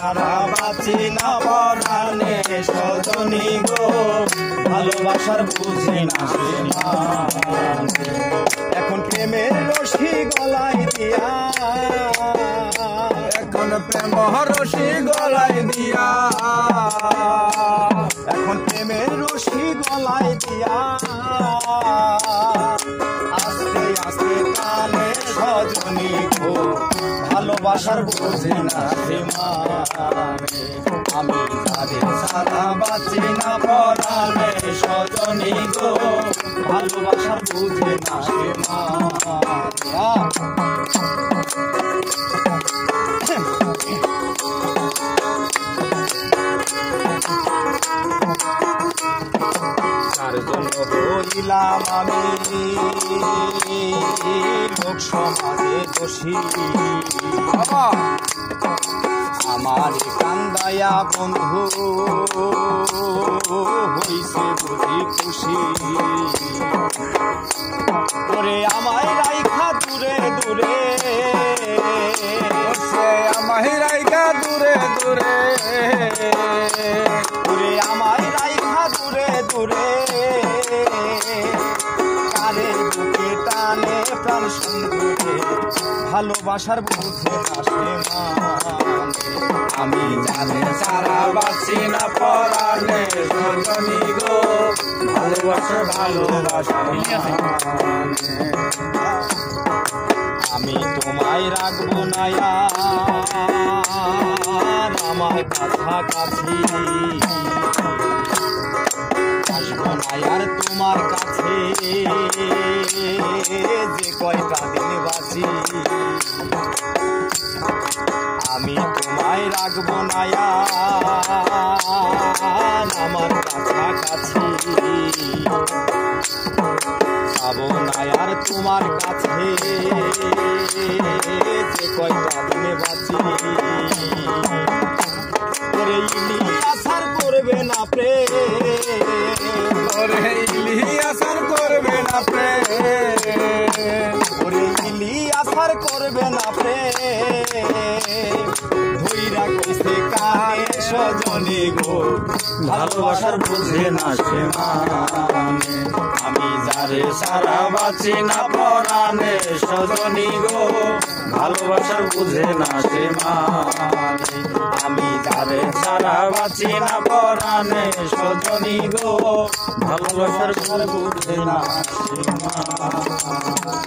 সারা বাঁচি না পরাণে সজনী গো ভালোবাসার বুঝি না সে মানে। এখন প্রেমের রশি গলায় দিয়া, এখন প্রেম রশি গলায় দিয়া, এখন প্রেমের রশি গলায় দিয়া আস্তে আস্তে টানে সজনী গো ভালোবাসার বুঝি না সে মানে। আমি যাদের সারা বাঁচি না পরাণে সজনী গো ভালোবাসার বুঝি না সে মানে। তার জন্য হইলাম আমি লোক সমাজে দোষী, আমার কান্দায়া বন্ধু হইছে বুঝি খুশি। ওরে আমায় রাইখা দূরে দূরে, আমায় রাইখা দূরে দূরে, ওরে আমায় রাইখা দূরে দূরে কারে বুকে টানে প্রাণ সুন্দরে ভালোবাসার বুঝে আসে মানে। আমি জানে সারা বাঁচি না পরাণে সজনী গো ভালোবাসার ভালোবাসা মানে। আমি তোমায় রাখবো না আর আমার কাছাকাছি, আসবো না আর তোমার কাছে যে কয়টা দিন বাঁচি। আমি তোমায় রাখবো না আর আমার কাছাকাছি, যাবো না আর তোমার কাছে যে কয়টা দিনে বাঁচি। ওরে ইলি আসার করবে না প্রেম, ওরে ইলি আসার করবে না প্রেম, ওরে ইলি আসার করবে না প্রেম। ধইরা কইছে কানে সজনী গো ভালোবাসার বুঝে না সে মানে। আমি যারে সারা বাঁচি না পরাণে সজনী গো ভালোবাসার বুঝে না সে মানে। আমি যারে সারা বাঁচি না পরাণে সজনী গো ভালোবাসার বুঝে না সে মানে।